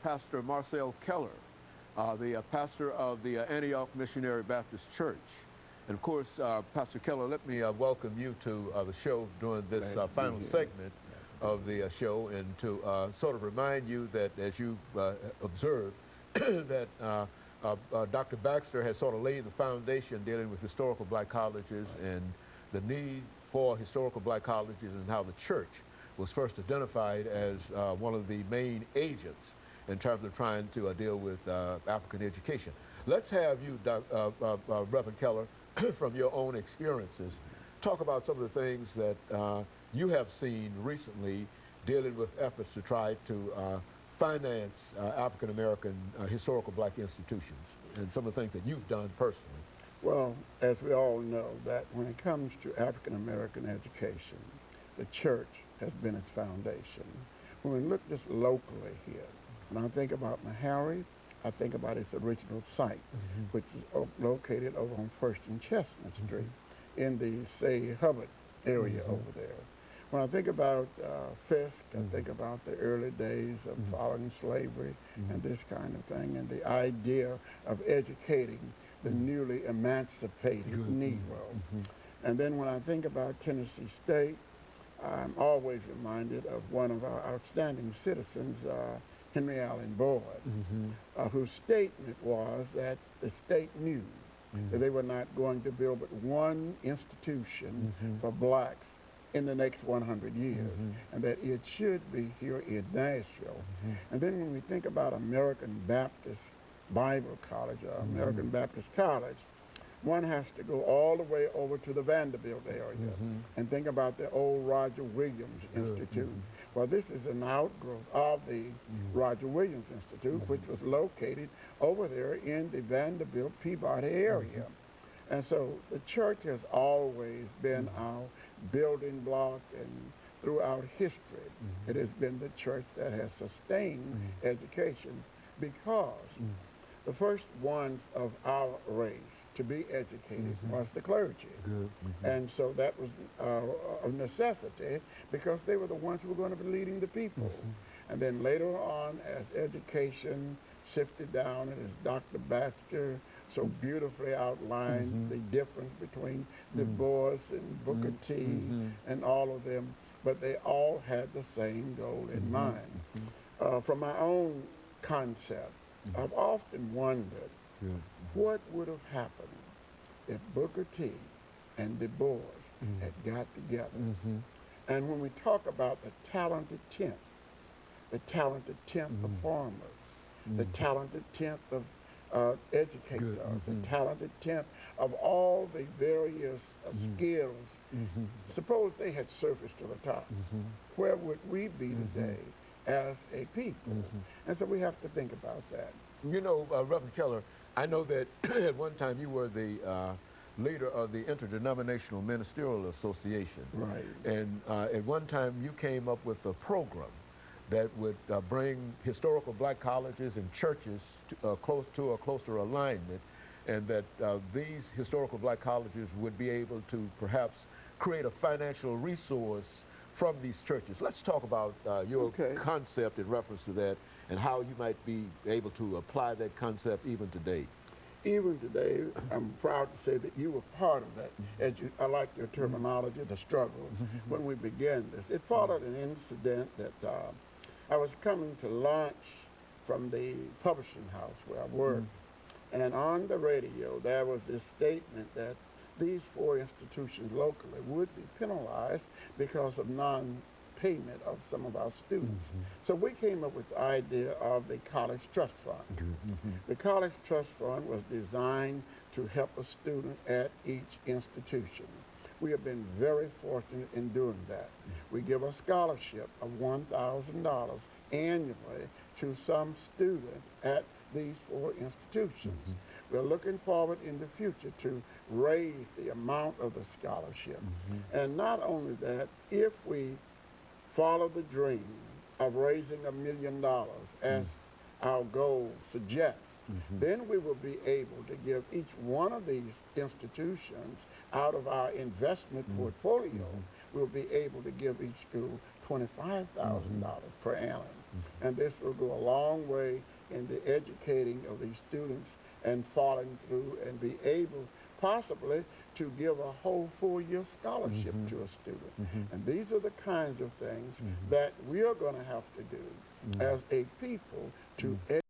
Pastor Marcel Keller, the pastor of the Antioch Missionary Baptist Church. And of course, Pastor Keller, let me welcome you to the show during this final segment of the show, and to sort of remind you that, as you observed, that Dr. Baxter has sort of laid the foundation dealing with historical black colleges and the need for historical black colleges, and how the church was first identified as one of the main agents in terms of trying to deal with African education. Let's have you, Reverend Keller, from your own experiences, talk about some of the things that you have seen recently dealing with efforts to try to finance African American historical black institutions, and some of the things that you've done personally. Well, as we all know, that when it comes to African American education, the church has been its foundation. When we look just locally here, when I think about Meharry, I think about its original site, which is located over on First and Chestnut Street in the, say, Hubbard area over there. When I think about Fisk, I think about the early days of following slavery and this kind of thing, and the idea of educating the newly emancipated Negro. And then when I think about Tennessee State, I'm always reminded of one of our outstanding citizens, Henry Allen Boyd, whose statement was that the state knew that they were not going to build but one institution for blacks in the next 100 years, and that it should be here in Nashville. And then when we think about American Baptist Bible College, or American Baptist College, one has to go all the way over to the Vanderbilt area and think about the old Roger Williams Institute. Well, this is an outgrowth of the Roger Williams Institute, which was located over there in the Vanderbilt Peabody area. And so the church has always been our building block, and throughout history, it has been the church that has sustained education, because the first ones of our race to be educated was the clergy. And so that was a necessity, because they were the ones who were going to be leading the people. And then later on, as education sifted down, and as Dr. Baxter so beautifully outlined the difference between Du Bois and Booker T and all of them, but they all had the same goal in mind. From my own concept, I've often wondered what would have happened if Booker T and Du Bois had got together. And when we talk about the talented 10th of farmers, the talented 10th of educators, the talented 10th of all the various skills, suppose they had surfaced to the top, where would we be today as a people? And so we have to think about that. You know, Reverend Keller, I know that at one time you were the leader of the Interdenominational Ministerial Association. Right. And at one time you came up with a program that would bring historical black colleges and churches to a closer alignment, and that these historical black colleges would be able to perhaps create a financial resource from these churches. Let's talk about your concept in reference to that, and how you might be able to apply that concept even today. Even today, I'm proud to say that you were part of that. I like your terminology, the struggle, when we began this. It followed an incident that I was coming to lunch from the publishing house where I worked, and on the radio there was this statement that these 4 institutions locally would be penalized because of non-payment of some of our students. So we came up with the idea of the College Trust Fund. The College Trust Fund was designed to help a student at each institution. We have been very fortunate in doing that. We give a scholarship of $1,000 annually to some student at these 4 institutions. We're looking forward in the future to raise the amount of the scholarship. And not only that, if we follow the dream of raising $1 million as our goal suggests, then we will be able to give each one of these institutions, out of our investment portfolio, we'll be able to give each school $25,000 per annum. And this will go a long way in the educating of these students and following through and be able possibly to give a whole full-year scholarship to a student. And these are the kinds of things that we are going to have to do as a people to educate